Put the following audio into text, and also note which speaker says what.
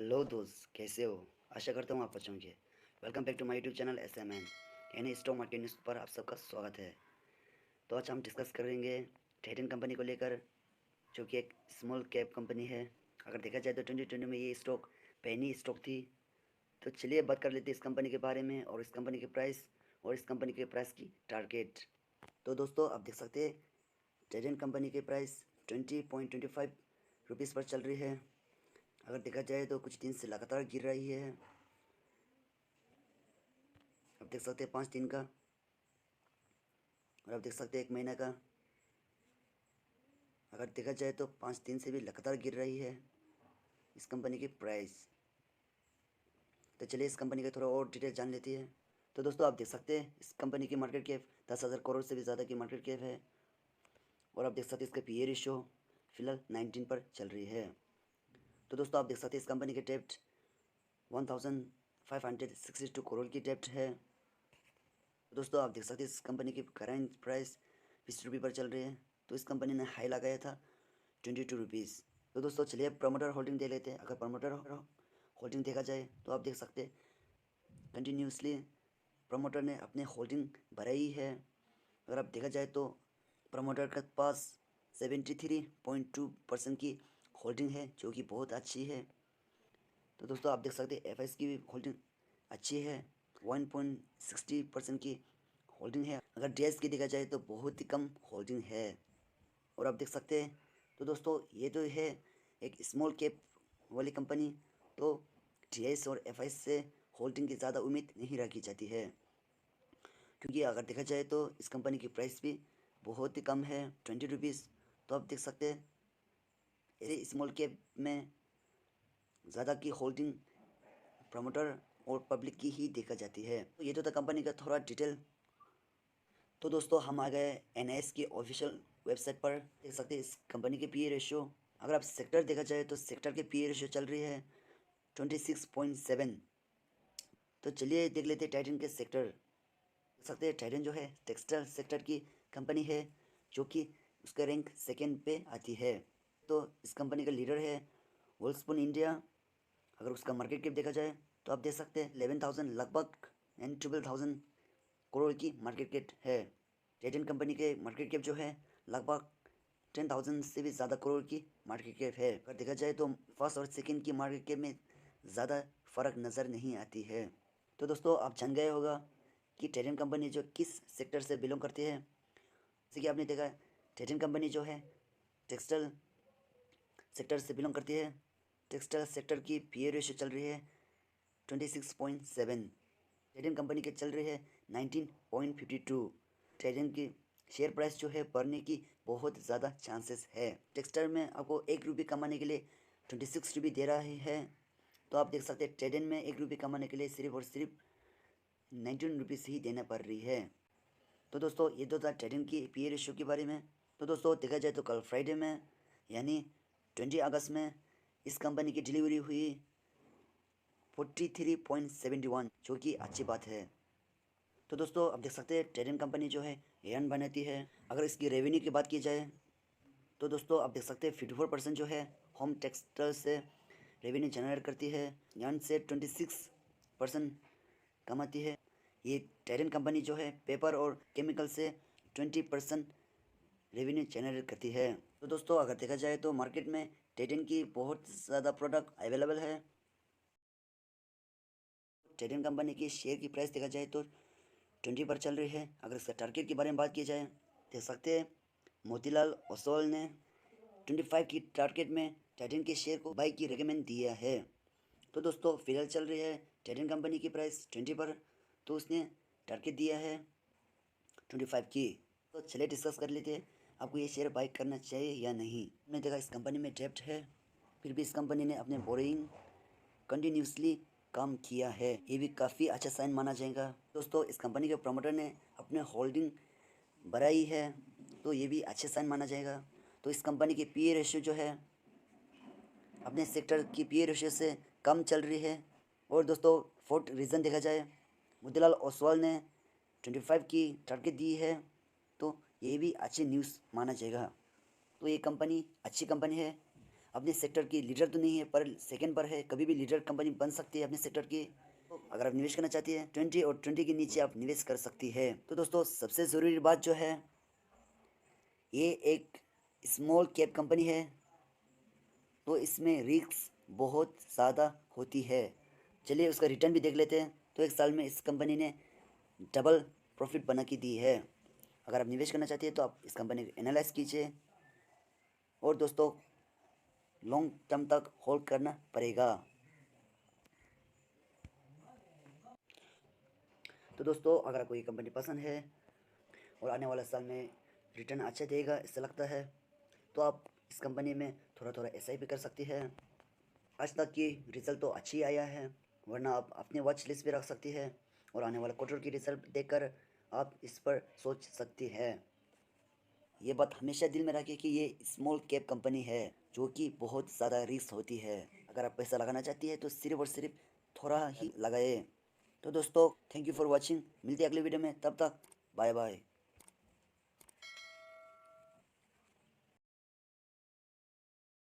Speaker 1: Hello दोस्त, कैसे हो? आशा करता हूँ आप अच्छे होंगे। Welcome back to my YouTube channel SMN यानी स्टॉक मार्केट न्यूज़ पर आप सबका स्वागत है। तो आज हम डिस्कस करेंगे टाइटन कंपनी को लेकर, जो कि एक स्मॉल कैप कंपनी है। अगर देखा जाए तो 2020 में ये स्टॉक पहली स्टॉक थी। तो चलिए बात कर लेते हैं इस कंपनी के बारे में और इस कंपनी के प्राइस और इस कंपनी के प्राइस की टारगेट। तो दोस्तों, आप देख सकते हैं टाइटन कंपनी के प्राइस 20.25 रुपीज़ पर चल रही है। अगर देखा जाए तो कुछ दिन से लगातार गिर रही है। आप देख सकते हैं 5 दिन का, और आप देख सकते हैं 1 महीना का। अगर देखा जाए तो 5 दिन से भी लगातार गिर रही है इस कंपनी की प्राइस। तो चलिए इस कंपनी का थोड़ा और डिटेल जान लेते हैं। तो दोस्तों, आप देख सकते हैं इस कंपनी की मार्केट कैप 10,000 करोड़ से भी ज़्यादा की मार्केट कैप है। और आप देख सकते हैं इसका PE रेशियो फिलहाल 19 पर चल रही है। तो दोस्तों, आप देख सकते हैं इस कंपनी की डेप्ट 1562 करोड़ की डेप्ट है। तो दोस्तों, आप देख सकते हैं इस कंपनी की करंट प्राइस 20 रुपये पर चल रही है। तो इस कंपनी ने हाई लगाया था 22 रुपीज़। तो दोस्तों, चलिए प्रमोटर होल्डिंग दे लेते हैं। अगर प्रमोटर होल्डिंग देखा जाए तो आप देख सकते हैं कंटिन्यूसली प्रमोटर ने अपने होल्डिंग बढ़ाई है। अगर आप देखा जाए तो प्रमोटर के पास 73.2% की होल्डिंग है, जो कि बहुत अच्छी है। तो दोस्तों, आप देख सकते हैं FIs की भी होल्डिंग अच्छी है, 1.60% की होल्डिंग है। अगर DIS की देखा जाए तो बहुत ही कम होल्डिंग है। और आप देख सकते हैं, तो दोस्तों ये तो है एक स्मॉल कैप वाली कंपनी। तो DIS और FIs से होल्डिंग की ज़्यादा उम्मीद नहीं रखी जाती है, क्योंकि अगर देखा जाए तो इस कंपनी की प्राइस भी बहुत ही कम है, 20 रुपीज़। तो आप देख सकते हैं ऐसे स्मॉल कैप में ज़्यादा की होल्डिंग प्रमोटर और पब्लिक की ही देखा जाती है। तो ये तो था कंपनी का थोड़ा डिटेल। तो दोस्तों, हम आ गए NIS की ऑफिशियल वेबसाइट पर। देख सकते हैं इस कंपनी के PE रेशियो। अगर आप सेक्टर देखा जाए तो सेक्टर के PE रेशियो चल रही है 26.7। तो चलिए देख लेते हैं टाइटन के सेक्टर। देख सकते हैं टाइटन जो है टेक्सटाइल सेक्टर की कंपनी है, जो कि उसका रैंक सेकेंड पे आती है। तो इस कंपनी का लीडर है वोल्सपून इंडिया। अगर उसका मार्केट कैप देखा जाए तो आप देख सकते हैं 11,000 लगभग एंड 12,000 करोड़ की मार्केट कैप है। टाइटन कंपनी के मार्केट कैप जो है लगभग 10,000 से भी ज़्यादा करोड़ की मार्केट कैप है। अगर देखा जाए तो फर्स्ट और सेकंड की मार्केट कैप में ज़्यादा फ़र्क नज़र नहीं आती है। तो दोस्तों, आप जान गए होगा कि टाइटन कंपनी जो किस सेक्टर से बिलोंग करती है। जैसे कि आपने देखा टाइटन कंपनी जो है टेक्सटाइल सेक्टर से बिलोंग करती है। टेक्सटाइल सेक्टर की PE रेशियो चल रही है 26.7। टाइटन कंपनी के चल रही है 19.52। टाइटन की शेयर प्राइस जो है बढ़ने की बहुत ज़्यादा चांसेस है। टेक्सटाइल में आपको 1 रुपये कमाने के लिए 26 रुपये दे रहा है। तो आप देख सकते हैं टाइटन में 1 रुपये कमाने के लिए सिर्फ और सिर्फ 19 रुपीज़ ही देना पड़ रही है। तो दोस्तों, ये तो था टाइटन की PE रेशियो के बारे में। तो दोस्तों, देखा जाए तो कल फ्राइडे में यानी 20 अगस्त में इस कंपनी की डिलीवरी हुई 43.71, जो कि अच्छी बात है। तो दोस्तों, आप देख सकते हैं टाइटन कंपनी जो है यन बनाती है। अगर इसकी रेवेन्यू की बात की जाए तो दोस्तों, आप देख सकते हैं 54% जो है होम टेक्सटाइल से रेवेन्यू जनरेट करती है। यन से 26% कमाती है। ये टाइटन कंपनी जो है पेपर और केमिकल से 20% रेवेन्यू जनरेट करती है। तो दोस्तों, अगर देखा जाए तो मार्केट में टाइटन की बहुत ज़्यादा प्रोडक्ट अवेलेबल है। टाइटन कंपनी की शेयर की प्राइस देखा जाए तो 20 पर चल रही है। अगर इसका टारगेट के बारे में बात की जाए, देख सकते हैं मोतीलाल ओसवाल ने 25 की टारगेट में टाइटन के शेयर को बाई की रिकमेंड दिया है। तो दोस्तों, फिलहाल चल रही है टाइटन कंपनी की प्राइस 20 पर, तो उसने टारगेट दिया है 25 की। तो चलिए डिस्कस कर लेते हैं आपको ये शेयर बाई करना चाहिए या नहीं। हमने देखा इस कंपनी में डेप्ट है, फिर भी इस कंपनी ने अपने बोरिंग कंटिन्यूसली काम किया है। ये भी काफ़ी अच्छा साइन माना जाएगा। दोस्तों, इस कंपनी के प्रमोटर ने अपने होल्डिंग बढ़ाई है, तो ये भी अच्छे साइन माना जाएगा। तो इस कंपनी की PE रेशियो जो है अपने सेक्टर की PE रेशियो से कम चल रही है। और दोस्तों, फोर्थ रीज़न देखा जाए मोतीलाल ओसवाल ने 25 की टारगेट दी है, तो ये भी अच्छी न्यूज़ माना जाएगा। तो ये कंपनी अच्छी कंपनी है। अपने सेक्टर की लीडर तो नहीं है पर सेकंड पर है, कभी भी लीडर कंपनी बन सकती है अपने सेक्टर की। अगर आप निवेश करना चाहती है 20 और 20 के नीचे आप निवेश कर सकती है। तो दोस्तों सबसे ज़रूरी बात जो है, ये एक स्मॉल कैप कंपनी है, तो इसमें रिस्क बहुत ज़्यादा होती है। चलिए उसका रिटर्न भी देख लेते हैं। तो एक साल में इस कंपनी ने डबल प्रॉफिट बना के दी है। अगर आप निवेश करना चाहती है तो आप इस कंपनी को एनालाइज कीजिए और दोस्तों लॉन्ग टर्म तक होल्ड करना पड़ेगा। तो दोस्तों अगर आपको ये कंपनी पसंद है और आने वाला साल में रिटर्न अच्छा देगा ऐसा लगता है, तो आप इस कंपनी में थोड़ा थोड़ा SIP कर सकती है। आज तक की रिज़ल्ट तो अच्छी आया है, वरना आप अपने वॉच लिस्ट पे रख सकती है और आने वाले क्वार्टर की रिज़ल्ट देखकर आप इस पर सोच सकती है। ये बात हमेशा दिल में रखिए कि ये स्मॉल कैप कंपनी है जो कि बहुत ज़्यादा रिस्क होती है। अगर आप पैसा लगाना चाहती है तो सिर्फ और सिर्फ थोड़ा ही लगाए। तो दोस्तों थैंक यू फॉर वॉचिंग, मिलते हैं अगले वीडियो में, तब तक बाय बाय।